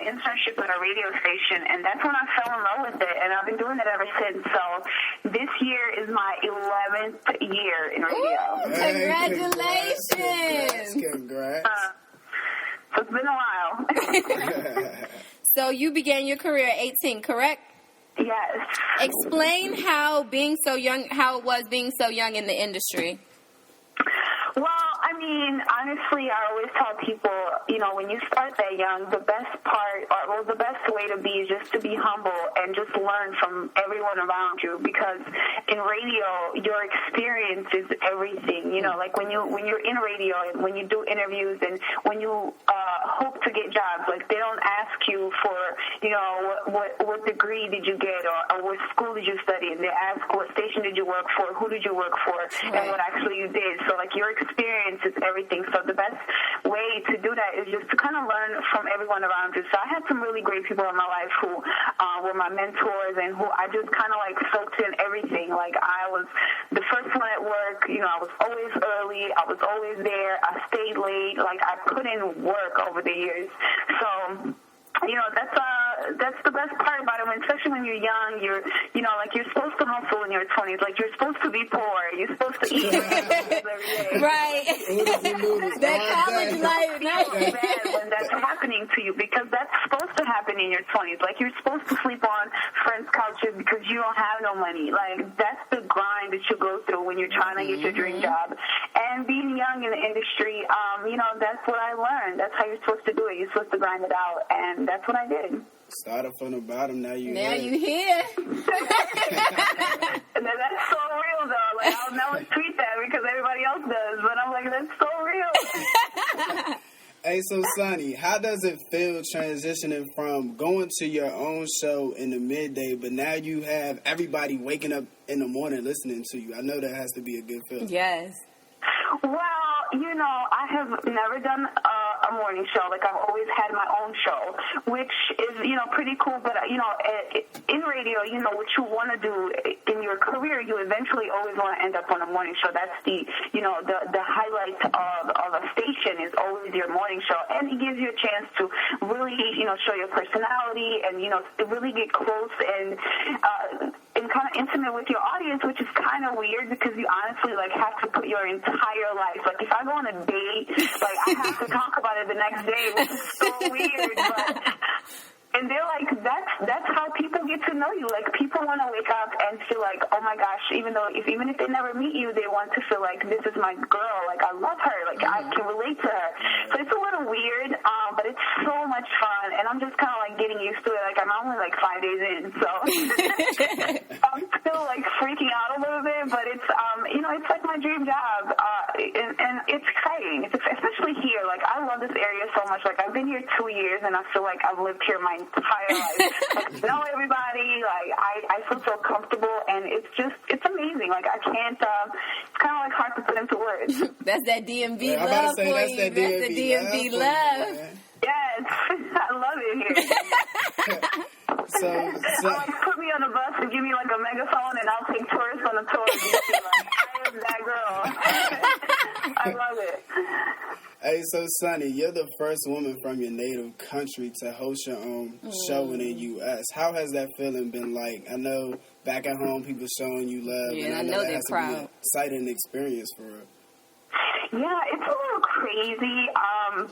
internship at a radio station, and that's when I fell in love with it, and I've been doing it ever since. So this year is my 11th year in radio. Ooh, congratulations! Congrats. So it's been a while. So you began your career at 18, correct? Yes. Explain how it was being so young in the industry. Well, I mean, honestly, I always tell people, when you start that young, the best way to be is just to be humble and just learn from everyone around you, because in radio, your experience is everything. Like when you're in radio and when you do interviews and when you hope to get jobs, like they don't ask you for, what degree did you get or what school did you study, and they ask what station did you work for, who did you work for, and what actually you did. So like your experience is everything. So the best way to do that is just to kind of learn from everyone around you. So I had some really great people in my life who were my mentors and who I just kind of like soaked in everything. Like I was the first one at work. I was always early. I was always there. I stayed late. Like I put in work over the years. So that's the best part about it. Especially when you're young, you're supposed to hustle in your 20s. Like you're supposed to be poor. You're supposed to eat every day. Right. That college life. Feel bad when that's happening to you, because that's supposed to happen in your 20s. Like you're supposed to sleep on friends' couches because you don't have no money. Like that's the grind that you go through when you're trying to get your dream job. And being young in the industry, that's what I learned. That's how you're supposed to do it. You're supposed to grind it out, and that's what I did. Started from the bottom, now you here. And that's so real, though. Like, I'll never tweet that because everybody else does, but I'm like, that's so real. Hey, so Sunni, how does it feel transitioning from going to your own show in the midday, but now you have everybody waking up in the morning listening to you? I know that has to be a good feeling. Yes. Well, I have never done a morning show. Like, I've always had my own show, which is, pretty cool. But, in radio, what you want to do in your career, you eventually always want to end up on a morning show. That's the highlight of a station is always your morning show. And it gives you a chance to really, show your personality and, really get close and kind of intimate with your audience, which is kind of weird because you honestly, like, have to put your entire life. Like, if I go on a date, like, I have to talk about it the next day, which is so weird, but... And they're like, that's how people get to know you. Like, people want to wake up and feel like, oh my gosh, even if they never meet you, they want to feel like, this is my girl. Like, I love her. Like, I can relate to her. So it's a little weird, but it's so much fun. And I'm just kind of like getting used to it. Like, I'm only like 5 days in, so I'm still like freaking out a little bit. But it's it's like my dream job, and it's exciting. Especially here. Like, I love this area so much. Like, I've been here 2 years, and I feel like I've lived here my entire life. Like, know everybody. Like, I feel so comfortable, and it's amazing. Like, I can't. It's kind of like hard to put into words. That's that DMV love for you. That's the DMV love. Yes, I love it here. So like, put me on a bus and give me like a megaphone, and I'll take tourists on a tour. And just be like, I am that girl. I love it. Hey, so Sunni, you're the first woman from your native country to host your own show in the U.S. How has that feeling been like? I know back at home people showing you love, and I know that has to be an exciting experience for her. Yeah, it's a little crazy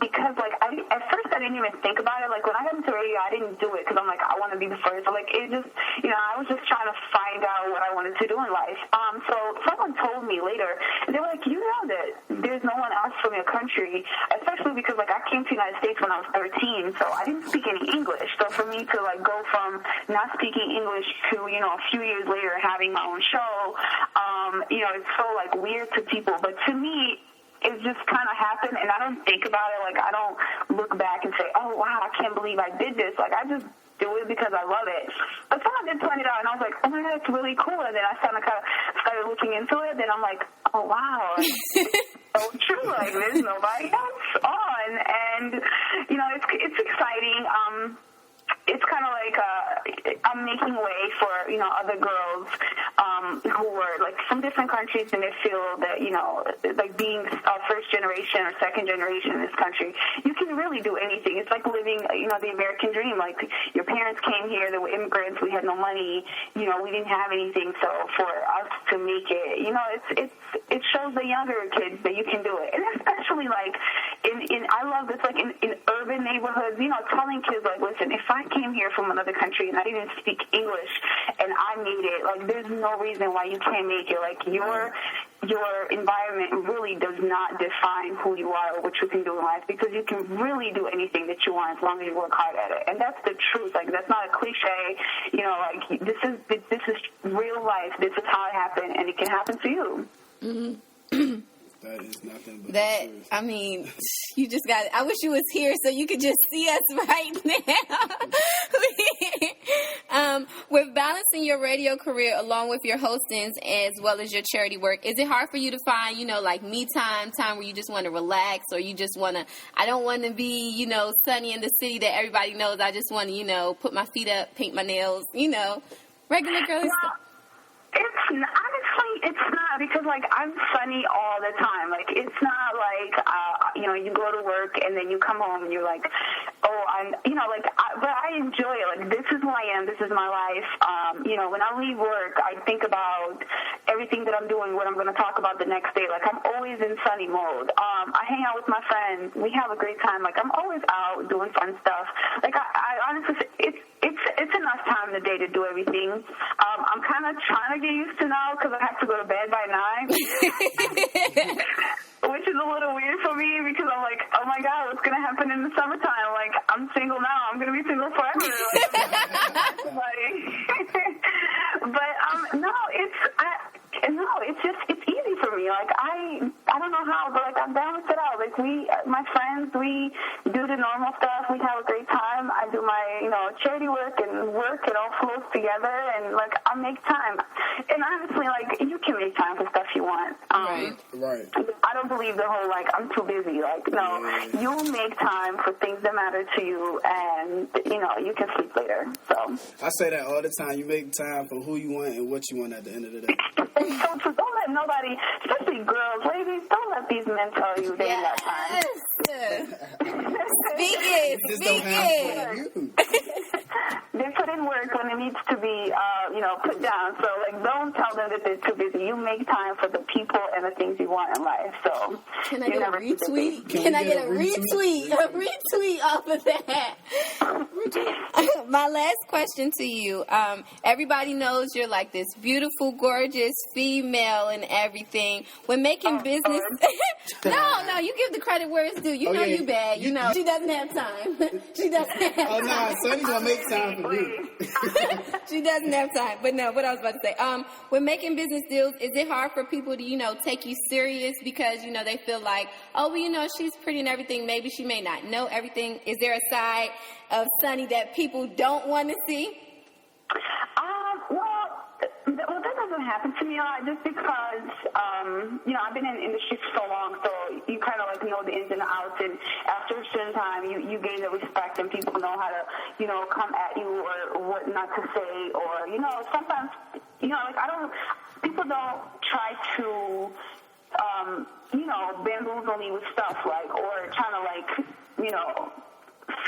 because, like, at first I didn't even think about it. Like, when I got into radio, I didn't do it because I'm like, I want to be the first. Like, it just, I was just trying to find out what I wanted to do in life. So someone told me later, and they were like, you know that there's no one else from your country, especially because, like, I came to the United States when I was 13, so I didn't speak any English. So for me to, like, go from not speaking English to, a few years later having my own show, it's so, like, weird to people. But to me, it just kind of happened, and I don't think about it. Like, I don't look back and say, oh, wow, I can't believe I did this. Like, I just do it because I love it. But someone did point it out, and I was like, oh, my God, it's really cool. And then I kind of started looking into it, and I'm like, oh, wow, it's so true. Like, there's nobody else on. And, it's exciting. it's kind of like I'm making way for, you know, other girls who were like from different countries, and they feel that, you know, like being first generation or second generation in this country, you can really do anything. It's like living, you know, the American dream. Like, your parents came here, they were immigrants, we had no money, you know, we didn't have anything. So for us to make it, you know, it shows the younger kids that you can do it. And especially like in I love this, like in urban neighborhoods, you know, telling kids like, listen, if I came here from another country and I didn't speak English and I made it, like, there's no reason why you can't make it. Like, your environment really does not define who you are or what you can do in life, because you can really do anything that you want as long as you work hard at it. And that's the truth. Like, that's not a cliche. You know, like, this is real life. This is how it happened, and it can happen to you. Mm-hmm. That is nothing but that. the truth. I mean, you just got. I wish you was here so you could just see us right now. With balancing your radio career along with your hostings as well as your charity work, is it hard for you to find, you know, like me time where you just want to relax, or you just want to? I don't want to be, you know, Sunny in the city that everybody knows. I just want to, you know, put my feet up, paint my nails, you know, regular girly stuff. Honestly, it's not, because, like, I'm Sunny all the time. Like, it's not like, you know, you go to work and then you come home and you're like, oh, I'm, you know, like, but I enjoy it. Like, this is who I am. This is my life. You know, when I leave work, I think about everything that I'm doing, what I'm going to talk about the next day. Like, I'm always in Sunny mode. I hang out with my friends. We have a great time. Like, I'm always out doing fun stuff. Like, I honestly, it's enough time in the day to do everything. I'm kind of trying to get used to now, because I have to go to bed by 9, which is a little weird for me, because I'm like, oh my God, what's going to happen in the summertime? Like, I'm single now. I'm going to be single forever. It's easy for me. Like, I don't know how, but, like, I balance it out. Like, my friends, we do the normal stuff. We have a great time. I do my, you know, charity work and work. It all flows together, and, like, I make time. And honestly, like, you can make time for stuff you want. Right. I don't believe the whole, like, I'm too busy. Like, no, you make time for things that matter to you, and, you know, you can sleep later. So I say that all the time. You make time for who you want and what you want at the end of the day. So don't let nobody, especially girls, ladies, don't let these men tell you they ain't got time. Speak it. They put in work when it needs to be, you know, put down. So, like, don't tell them that they're too busy. You make time for the people and the things you want in life. So, can I get a retweet? Can I get a retweet? A retweet off of that. My last question to you. Everybody knows you're like this beautiful, gorgeous female and everything. When making business, no, you give the credit where it's due. You know you bad. You know she doesn't have time. She doesn't have time. Oh no, Sunny's gonna make time for you. She doesn't have time. But no, what I was about to say. When making business deals, is it hard for people to, you know, take you serious because, you know, they feel like, oh, well, you know, she's pretty and everything. Maybe she may not know everything. Is there a side of Sunny that people don't want to see? Well, that doesn't happen to me a lot, just because, you know, I've been in the industry for so long, so you kind of, like, know the ins and outs, and after a certain time, you gain the respect, and people know how to, you know, come at you or what not to say, or, you know, sometimes, you know, like, people don't try to, you know, bamboozle me with stuff, like, or trying to, like, you know,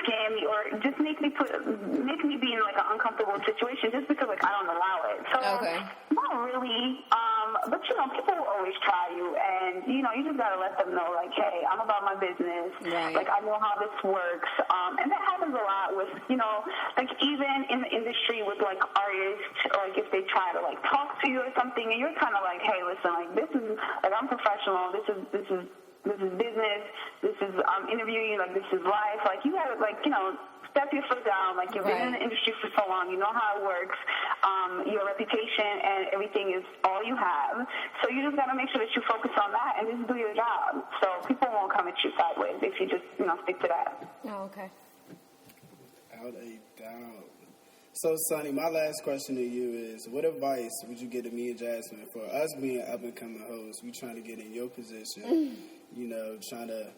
scam me or just make me be in, like, an uncomfortable situation just because, like, I don't allow it. So not really. But, you know, people will always try you, and, you know, you just gotta let them know, like, hey, I'm about my business. Right. Like, I know how this works. And that happens a lot with, you know, like, even in the industry with, like, artists, like, if they try to, like, talk to you or something, and you're kind of like, hey, listen, like, this is, like, I'm professional. This is business. This is interviewing. Like, this is life. Like, you gotta, like, you know, step your foot down. Like, you've been in the industry for so long. You know how it works. Your reputation and everything is all you have. So you just gotta make sure that you focus on that and just do your job. So people won't come at you sideways if you just, you know, stick to that. Oh, okay. Out a doubt. So, Sunny, my last question to you is, what advice would you give to me and Jasmine for us being up-and-coming hosts? We trying to get in your position, you know, trying to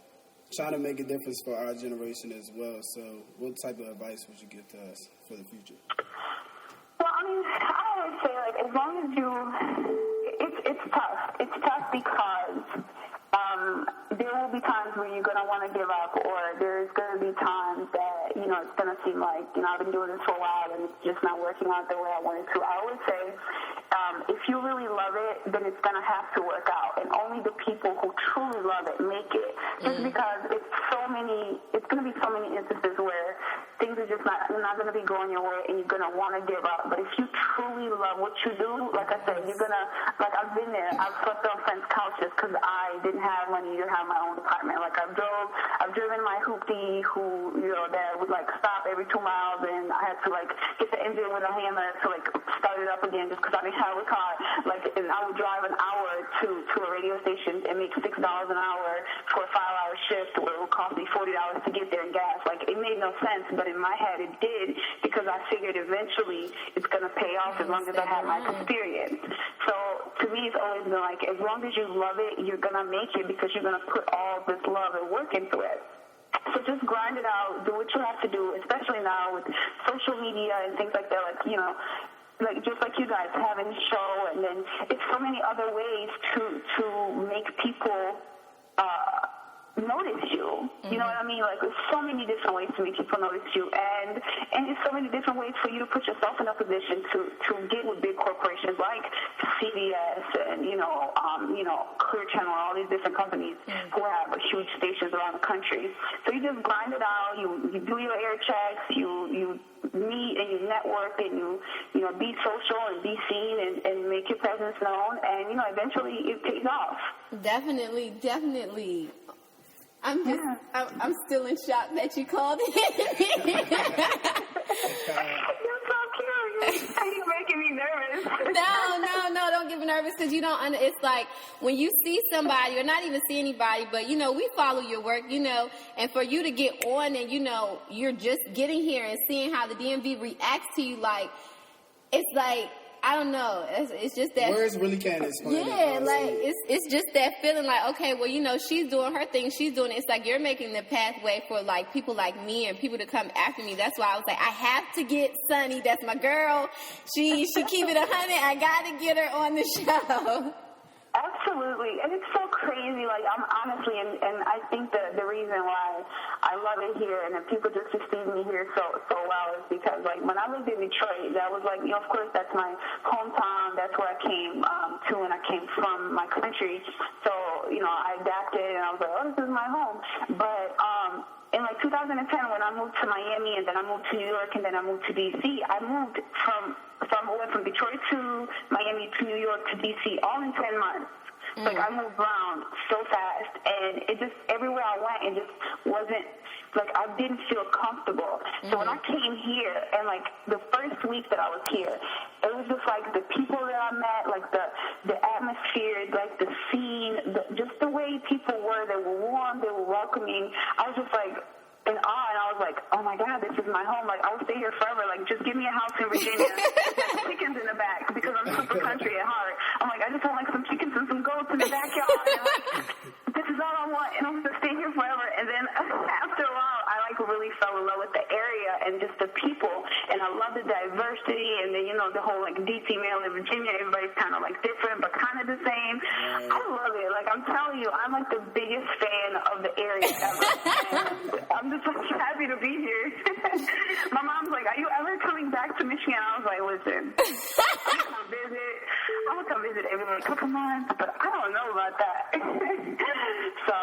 trying to make a difference for our generation as well. So what type of advice would you give to us for the future? Well, I mean, I always say, like, as long as it's tough. It's tough because there will be times where you're going to want to give up, or there's going to be times that, you know, it's going to seem like, you know, I've been doing this for a while and it's just not working out the way I wanted to. I always say, if you really love it, then it's going to have to work out. And only the people who truly love it make it. Just because it's going to be so many instances where things are just not going to be going your way and you're going to want to give up. But if you truly love what you do, like I said, you're going to, like, I've been there. I've slept on friends' couches because I didn't have money to have my own apartment. Like, I've driven my hoopty who, you know, that would, like, stop every 2 miles, and I had to, like, get the engine with a hammer to, like, start it up again just because I didn't have a car. Like, and I would drive an hour to a radio station and make $6 an hour for a 5-hour shift where it would cost me $40 to get there in gas. Like, it made no sense, but in my head it did, because I figured eventually it's going to pay off as long as I have my experience. So to me, it's always been like, as long as you love it, you're going to make it, because you're going to put all this love and work into it. So just grind it out, do what you have to do, especially now with social media and things like that, like, you know, like just like you guys having a show, and then it's so many other ways to make people notice you. You know what I mean? Like, there's so many different ways to make people notice you, and there's so many different ways for you to put yourself in a position to get with big corporations like CBS and you know Clear Channel, all these different companies who have huge stations around the country. So you just grind it out. You do your air checks. You meet and you network, and you know, be social and be seen and make your presence known, and you know, eventually it pays off. Definitely. I'm still in shock that you called in. You're so cute. You're making me nervous. No, don't get me nervous, because you don't. It's like when you see somebody, or not even see anybody, but you know, we follow your work, you know, and for you to get on, and you know, you're just getting here and seeing how the DMV reacts to you, like, it's like, I don't know. It's just that. Words really can't explain it. Yeah, like, it's just that feeling like, okay, well, you know, she's doing her thing. She's doing it. It's like you're making the pathway for, like, people like me and people to come after me. That's why I was like, I have to get Sunni. That's my girl. She keep it 100. I got to get her on the show. Absolutely. And it's so crazy. Like, I'm honestly, and I think the reason why I love it here and that people just receive me here so well is because, like, when I lived in Detroit, that was like, you know, of course, that's my hometown. That's where I came to, and I came from my country. So, you know, I adapted, and I was like, oh, this is my home. But in, like, 2010, when I moved to Miami, and then I moved to New York, and then I moved to D.C., I went from Detroit to Miami to New York to D.C. all in 10 months. Like, I moved around so fast, and it just, everywhere I went, it just wasn't, like, I didn't feel comfortable. So when I came here, and, like, the first week that I was here, it was just, like, the people that I met, like, the atmosphere, like, the scene, just the way people were. They were warm, they were welcoming. I was just, like, in awe, and I was like, oh my God, this is my home. Like, I'll stay here forever. Like, just give me a house in Virginia. There's chickens in the back, because I'm super country at heart. I'm like, I just want, like, some chickens and some goats in the backyard. And, like, this is all I want, and I'm going to stay here forever. And then after a while, I, like, really fell in love with the area and just the people, and I love the diversity, and then, you know, the whole, like, DC, Maryland, Virginia, everybody's kind of, like, different, but kind of the same. I love it. Like, I'm telling you, I'm, like, the biggest fan of the area ever. And I'm just so happy to be here. My mom's like, are you ever coming back to Michigan? I was like, listen, I'm gonna come visit every couple months, but I don't know about that. So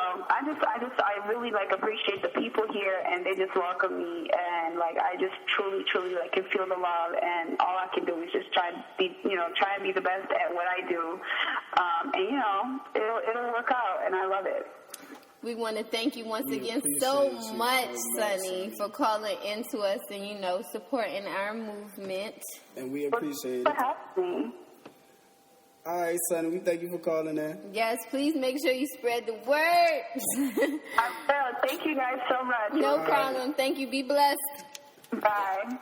I really, like, appreciate the people here, and they just welcome me, and, like, I just truly like, can feel the love, and all I can do is just try and be the best at what I do, and, you know, it'll work out, and I love it. We want to thank you once again so much, Sunni, for calling into us and, you know, supporting our movement. And we appreciate it. For having me. All right, Sunni, we thank you for calling in. Yes, please make sure you spread the word. I will. Thank you guys so much. No problem. Thank you. Be blessed. Bye.